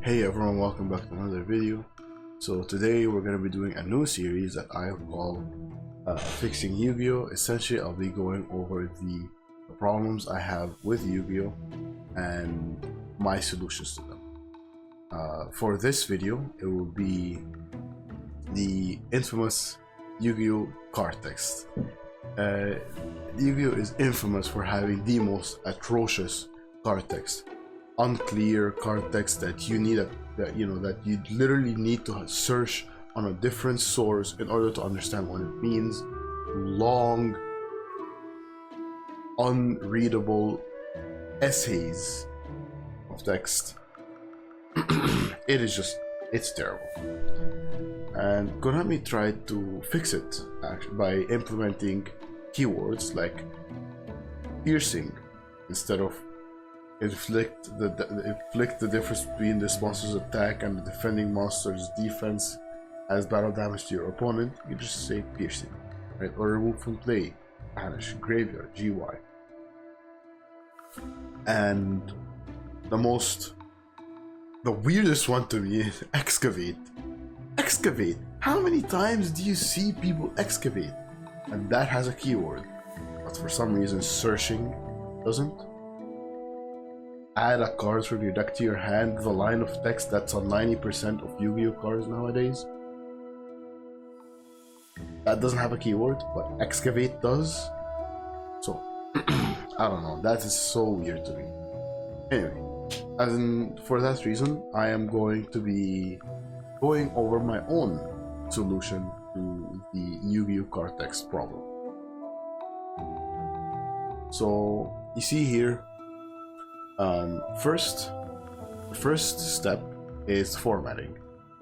Hey everyone, welcome back to another video. So today we're going to be doing a new series that I call Fixing Yu-Gi-Oh! Essentially I'll be going over the problems I have with Yu-Gi-Oh! And my solutions to them. For this video it will be the infamous Yu-Gi-Oh! Card text. Yu-Gi-Oh! Is infamous for having the most atrocious card text. Unclear card text that you need that you literally need to search on a different source in order to understand what it means. Long, unreadable essays of text. It's terrible. And Konami tried to fix it actually by implementing keywords like piercing instead of inflict the difference between this monster's attack and the defending monster's defense as battle damage to your opponent. You just say piercing, right? Or remove from play, banish, graveyard, GY. And the weirdest one to me is excavate. Excavate. How many times do you see people excavate? And that has a keyword, but for some reason searching doesn't. Add a card from your deck to your hand, the line of text that's on 90% of Yu-Gi-Oh! Cards nowadays. That doesn't have a keyword, but excavate does. So, I don't know, that is so weird to me. Anyway, for that reason, I am going to be going over my own solution to the Yu-Gi-Oh! Card text problem. So, you see here, the first step is formatting.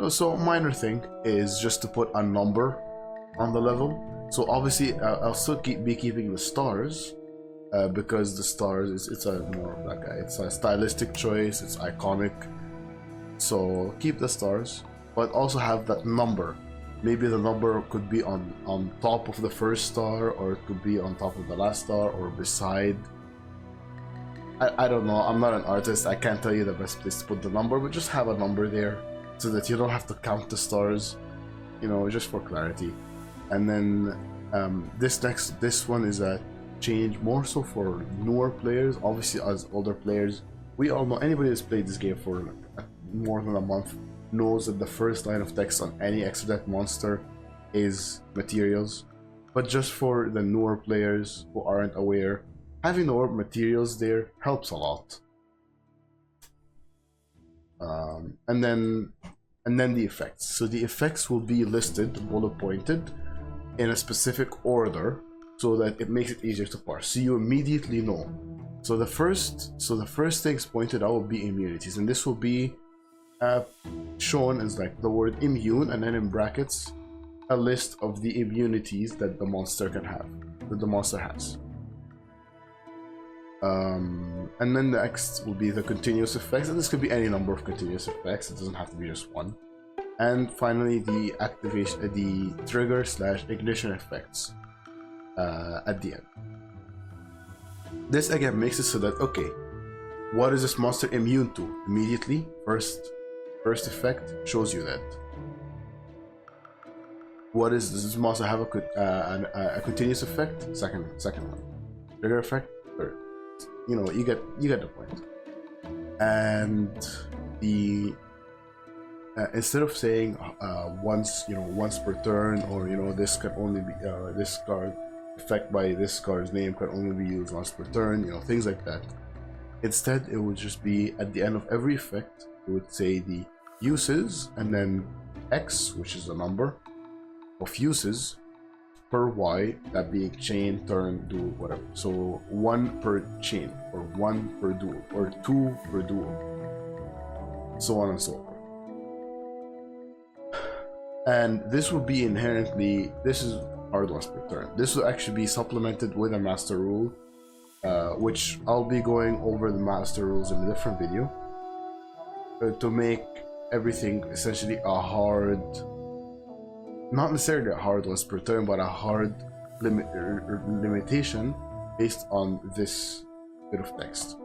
So minor thing is just to put a number on the level. So obviously I'll still be keeping the stars because the stars it's a stylistic choice, it's iconic. So keep the stars, but also have that number. Maybe the number could be on top of the first star, or it could be on top of the last star, or beside. I don't know, I'm not an artist, I can't tell you the best place to put the number, but just have a number there so that you don't have to count the stars, just for clarity. And then this one is a change more so for newer players. Obviously as older players, we all know, anybody who's played this game for more than a month knows that the first line of text on any extra deck monster is materials. But just for the newer players who aren't aware, having the word materials there helps a lot. And then the effects. So the effects will be listed, bullet pointed, in a specific order, so that it makes it easier to parse. So you immediately know. So the first things pointed out will be immunities, and this will be shown as like the word immune, and then in brackets a list of the immunities that the monster can have, that the monster has. And then the next will be the continuous effects, and this could be any number of continuous effects, it doesn't have to be just one. And finally the activation, the trigger / ignition effects at the end. This again makes it so that, okay, what is this monster immune to? Immediately, first effect shows you that. Does this monster have a continuous effect? Second one. Trigger effect, third. You get the point. And the instead of saying once per turn, or this can only be this card effect by this card's name can only be used once per turn, things like that. Instead, it would just be at the end of every effect, it would say the uses and then X, which is the number of uses per Y, that being chain, turn, duel, whatever. So 1 per chain, or 1 per duel, or 2 per duel, so on and so forth. And this will be this is hard once per turn. This will actually be supplemented with a master rule, which I'll be going over the master rules in a different video, to make everything essentially a hard, not necessarily a hard once per turn, but a hard limitation based on this bit of text.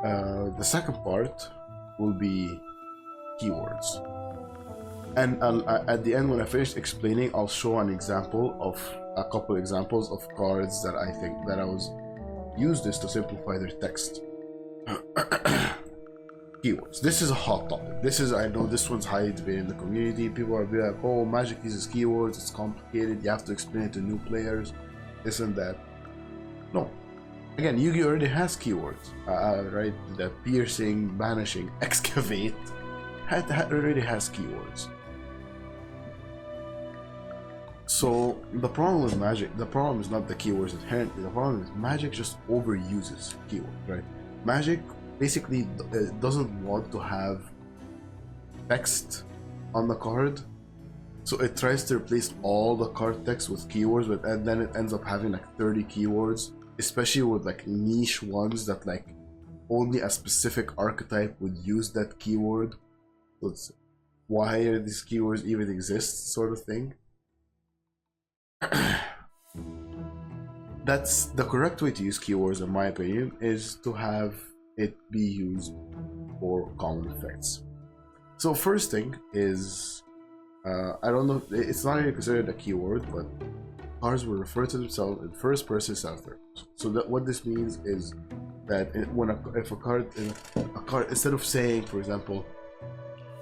The second part will be keywords. And at the end, when I finish explaining, I'll show an example of a couple examples of cards that I think that I was use this to simplify their text. Keywords. This is a hot topic. I know this one's highly debated in the community. People are like, oh, Magic uses keywords, it's complicated, you have to explain it to new players, this and that. No. Again, Yu-Gi-Oh! Already has keywords, right? The piercing, banishing, excavate, already has keywords. So the problem with Magic, the problem is not the keywords inherently, the problem is Magic just overuses keywords, right? Magic basically doesn't want to have text on the card, so it tries to replace all the card text with keywords, and then it ends up having like 30 keywords, especially with like niche ones that like only a specific archetype would use that keyword. So it's, why are these keywords even exist, sort of thing. That's the correct way to use keywords, in my opinion, is to have it be used for common effects. So first thing is, I don't know, it's not even considered a keyword, but cards will refer to themselves in first person self terms. So that what this means is that if a card instead of saying, for example,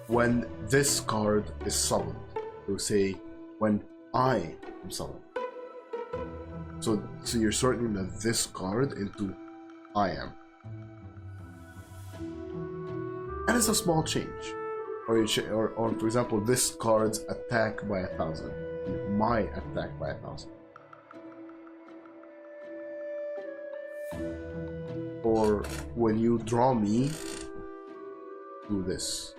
when this card is summoned, it will say when I am summoned. So you're sorting this card into I am. And it's a small change. Or for example, this card's attack by 1,000. My attack by 1,000. Or when you draw me, do this.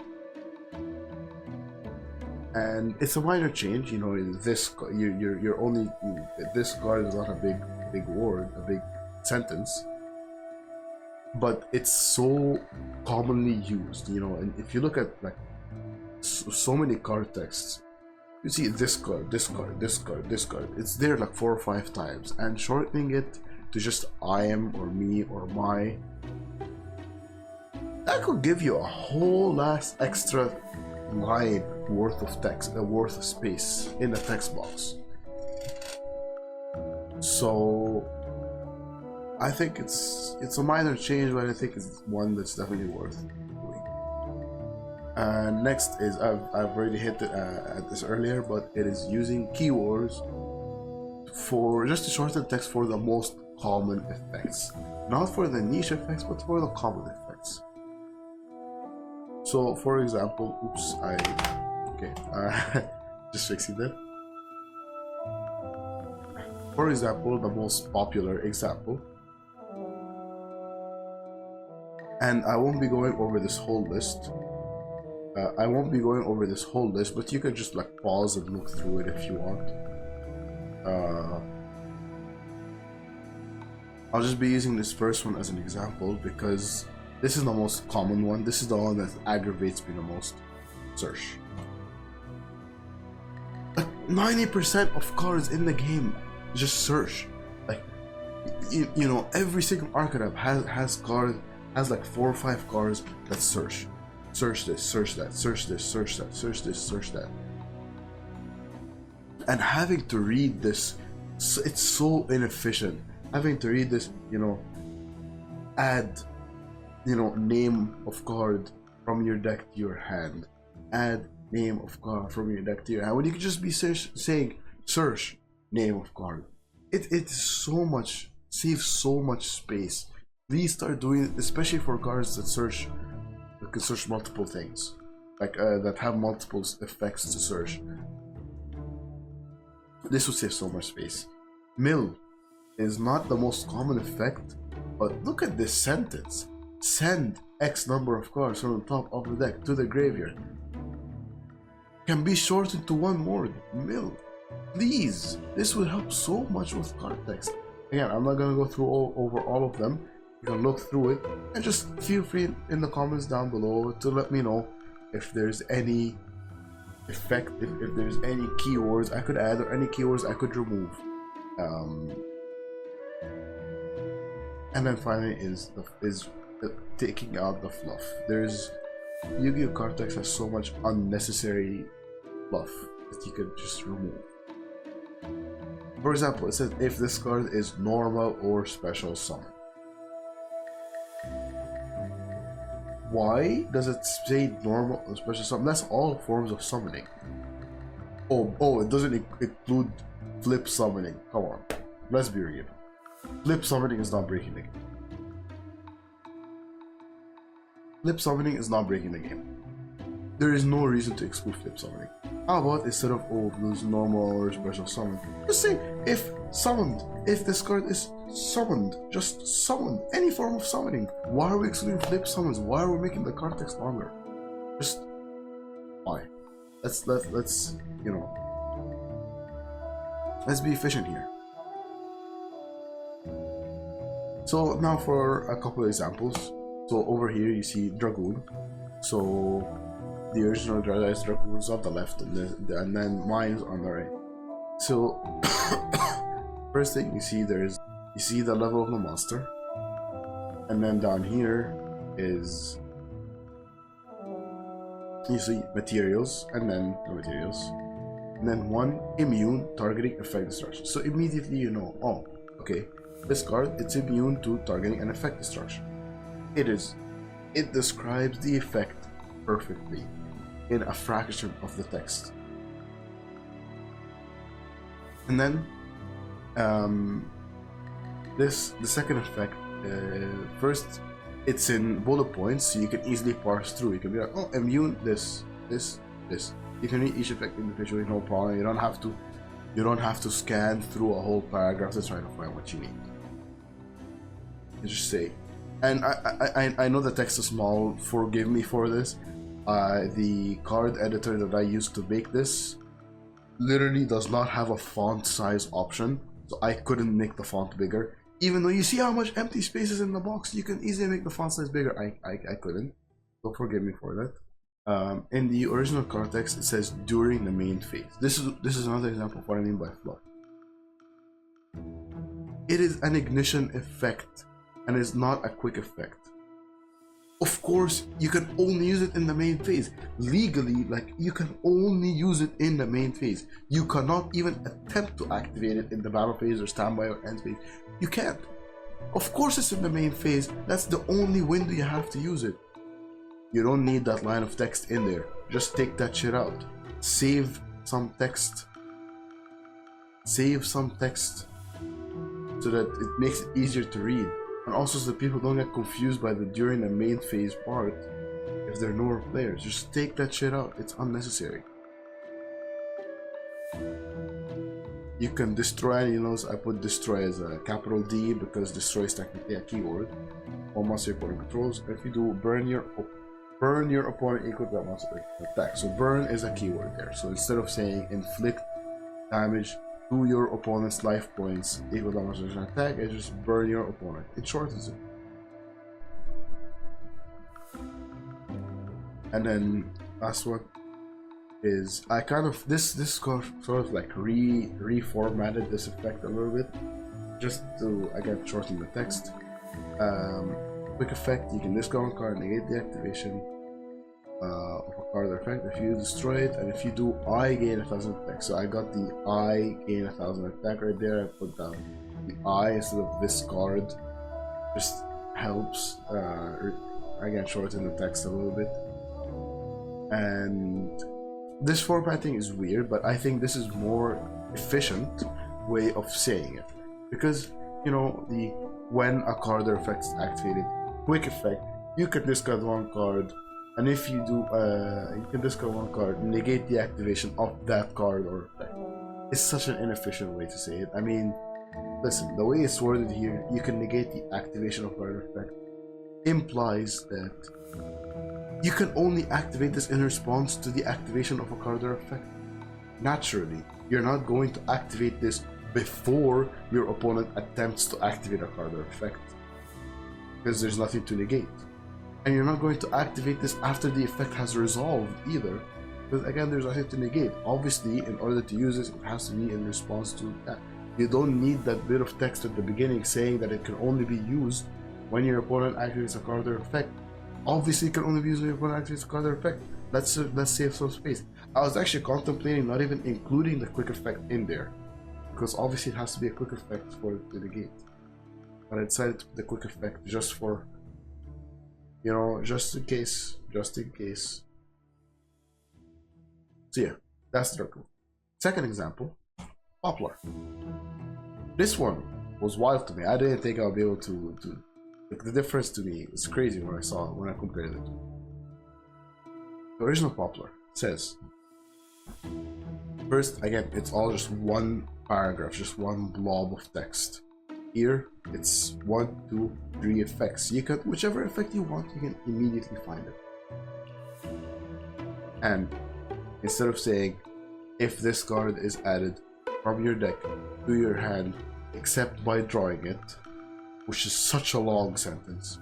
And it's a minor change, you know. This you're only this card is not a big word, a big sentence, but it's so commonly used, you know. And if you look at like so many card texts, you see this card, this card, this card, this card. It's there like 4 or 5 times, and shortening it to just I am or me or my, that could give you a whole last extra line worth of text, worth of space in the text box. So I think it's a minor change, but I think it's one that's definitely worth doing. Next is, I've already hinted at this earlier, but it is using keywords for just to shorten text for the most common effects, not for the niche effects, but for the common effects. So, for example, oops, just fixing that. For example, the most popular example, and I won't be going over this whole list. But you can just like pause and look through it if you want. I'll just be using this first one as an example because this is the most common one. This is the one that aggravates me the most. Search. Like 90% of cards in the game just search. Like you know, every single archetype has like 4 or 5 cards that search. Search this, search that, search this, search that, search this, search that. And having to read this, it's so inefficient. Having to read this, you know, add, you know, name of card from your deck to your hand. Add name of card from your deck to your hand. When you could just be saying search name of card. It's so much, saves so much space. Please start doing it, especially for cards that search, that can search multiple things, like that have multiple effects to search. This would save so much space. Mill is not the most common effect, but look at this sentence. Send X number of cards from the top of the deck to the graveyard. Can be shortened to one word. Mill. Please. This will help so much with card text. Again, I'm not going to go through over all of them. You can look through it and just feel free in the comments down below to let me know if there's any effect, if there's any keywords I could add or any keywords I could remove. And then finally is taking out the fluff. Yu-Gi-Oh! Card text has so much unnecessary fluff that you could just remove. For example, it says if this card is normal or special summon. Why does it say normal or special summon? That's all forms of summoning. Oh, it doesn't include flip summoning. Come on, let's be real. Flip summoning is not breaking the game. Flip summoning is not breaking the game. There is no reason to exclude flip summoning. How about instead of lose normal or special summon, just say if summoned, if this card is summoned, just summoned, any form of summoning. Why are we excluding flip summons? Why are we making the card text longer? Just why? Let's you know, let's be efficient here. So now for a couple of examples. So over here you see Dragoon. So the original Dragon's Dragoon is on the left, and then mine's on the right. So first thing you see the level of the monster, and then down here is you see materials, and then the materials, and then one immune targeting effect destruction. So immediately you know, oh, okay, this card, it's immune to targeting and effect destruction. It describes the effect perfectly in a fraction of the text. And then the second effect, first it's in bullet points, so you can easily parse through. You can be like, oh, immune this. You can read each effect individually, no problem. You don't have to scan through a whole paragraph to try to find what you need. You just say. And I know the text is small, forgive me for this. The card editor that I used to make this literally does not have a font size option, so I couldn't make the font bigger. Even though you see how much empty space is in the box, you can easily make the font size bigger. I couldn't, so forgive me for that. In the original card text, it says during the main phase. This is another example of what I mean by fluff. It is an ignition effect, and is not a quick effect. Of course, you can only use it in the main phase. Legally, like, you can only use it in the main phase. You cannot even attempt to activate it in the battle phase or standby or end phase. You can't. Of course it's in the main phase. That's the only window you have to use it. You don't need that line of text in there. Just take that shit out. Save some text. Save some text so that it makes it easier to read. And also so that people don't get confused by the during the main phase part if they're newer players. Just take that shit out. It's unnecessary. You can destroy, you know, I put destroy as a capital D because destroy is technically a keyword. All monster your opponent controls. If you do burn your opponent equal to that monster attack. So burn is a keyword there. So instead of saying inflict damage to your opponent's life points equal to how much there's an attack, it just burn your opponent. It shortens it. And then last one is I kind of this sort of like reformatted this effect a little bit just to again shorten the text. Quick effect, you can discard a card, negate the activation of a card or effect if you destroy it, and if you do I gain 1000 attack. So I got the I gain 1000 attack right there. I put down the I instead of this card. Just helps again shorten the text a little bit. And this formatting is weird, but I think this is more efficient way of saying it, because you know when a card or effect is activated, quick effect, you can discard one card. And if you do, you can discard one card, negate the activation of that card or effect. It's such an inefficient way to say it. I mean, listen, the way it's worded here, you can negate the activation of card or effect, implies that you can only activate this in response to the activation of a card or effect. Naturally, you're not going to activate this before your opponent attempts to activate a card or effect, because there's nothing to negate. And you're not going to activate this after the effect has resolved either, because again there's nothing to negate. Obviously, in order to use this, it has to be in response to that. You don't need that bit of text at the beginning saying that it can only be used when your opponent activates a card or effect. Obviously, it can only be used when your opponent activates a card or effect. Let's save some space. I was actually contemplating not even including the quick effect in there, because obviously it has to be a quick effect for it to negate. But I decided to put the quick effect just for, you know, just in case. So yeah, that's the circle. Second example, Poplar. This one was wild to me. I didn't think I'll be able to like, the difference to me is crazy when I compared it. The original Poplar says, first, again, it's all just one paragraph, just one blob of text. Here, it's 1, 2, 3 effects. You can, whichever effect you want, you can immediately find it. And instead of saying, if this card is added from your deck to your hand, except by drawing it, which is such a long sentence.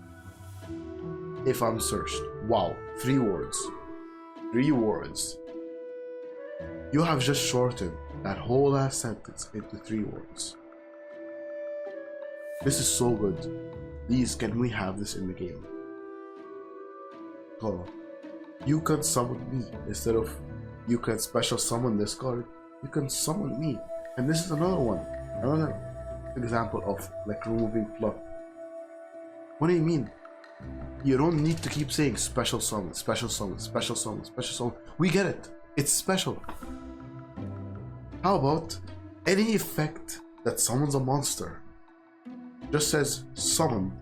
If I'm searched, wow, 3 words. 3 words. You have just shortened that whole last sentence into 3 words. This is so good. Please, can we have this in the game? Oh, you can summon me instead of you can special summon this card. You can summon me, and this is another one, another example of like removing fluff. What do you mean? You don't need to keep saying special summon, special summon, special summon, special summon. We get it. It's special. How about any effect that summons a monster just says summon,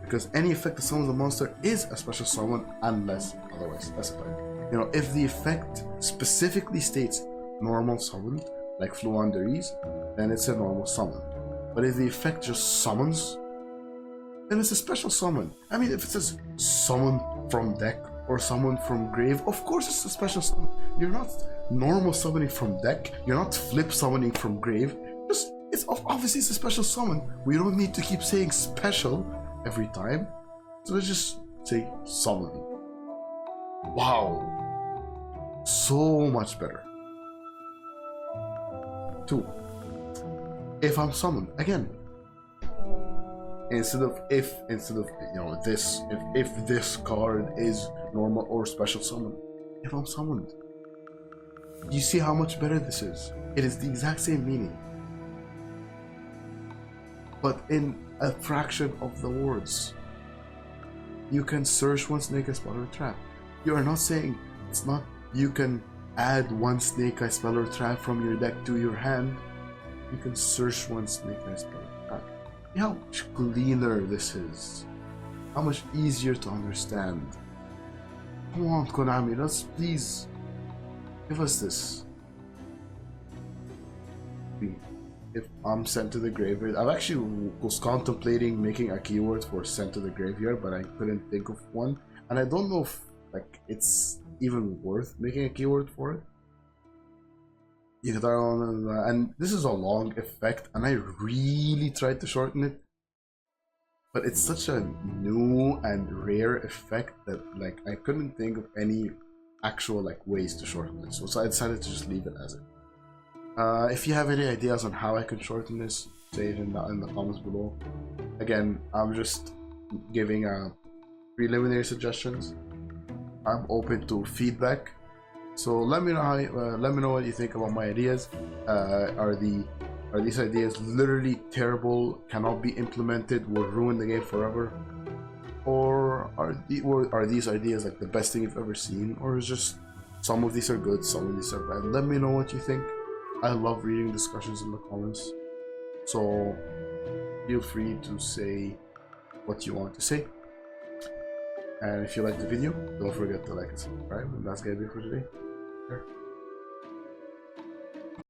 because any effect that summons a monster is a special summon unless otherwise specified. You know, if the effect specifically states normal summon, like Fluanderies, then it's a normal summon. But if the effect just summons, then it's a special summon. I mean, if it says summon from deck or summon from grave, of course it's a special summon. You're not normal summoning from deck, you're not flip summoning from grave. Just, it's obviously it's a special summon. We don't need to keep saying special every time. So let's just say summon. Wow. So much better. 2. If I'm summoned, again, instead of you know this, if this card is normal or special summon, if I'm summoned, you see how much better this is. It is the exact same meaning, but in a fraction of the words. You can search one snake eye spell or trap. You are not saying it's not. You can add one snake eye spell or trap from your deck to your hand. You can search one snake eye spell or trap. See how much cleaner this is. How much easier to understand. Come on, Konami, let's please give us this. If I'm sent to the graveyard, I've actually was contemplating making a keyword for sent to the graveyard, but I couldn't think of one, and I don't know if like it's even worth making a keyword for it. And this is a long effect, and I really tried to shorten it, but it's such a new and rare effect that like I couldn't think of any actual like ways to shorten it, so I decided to just leave it as it. If you have any ideas on how I can shorten this, say it in the comments below. Again, I'm just giving preliminary suggestions. I'm open to feedback, so let me know how. Let me know what you think about my ideas. Are these ideas literally terrible, cannot be implemented, will ruin the game forever, or are these ideas like the best thing you've ever seen, or is just some of these are good, some of these are bad? Let me know what you think. I love reading discussions in the comments, so feel free to say what you want to say. And if you like the video, don't forget to like and subscribe. And that's gonna be it for today.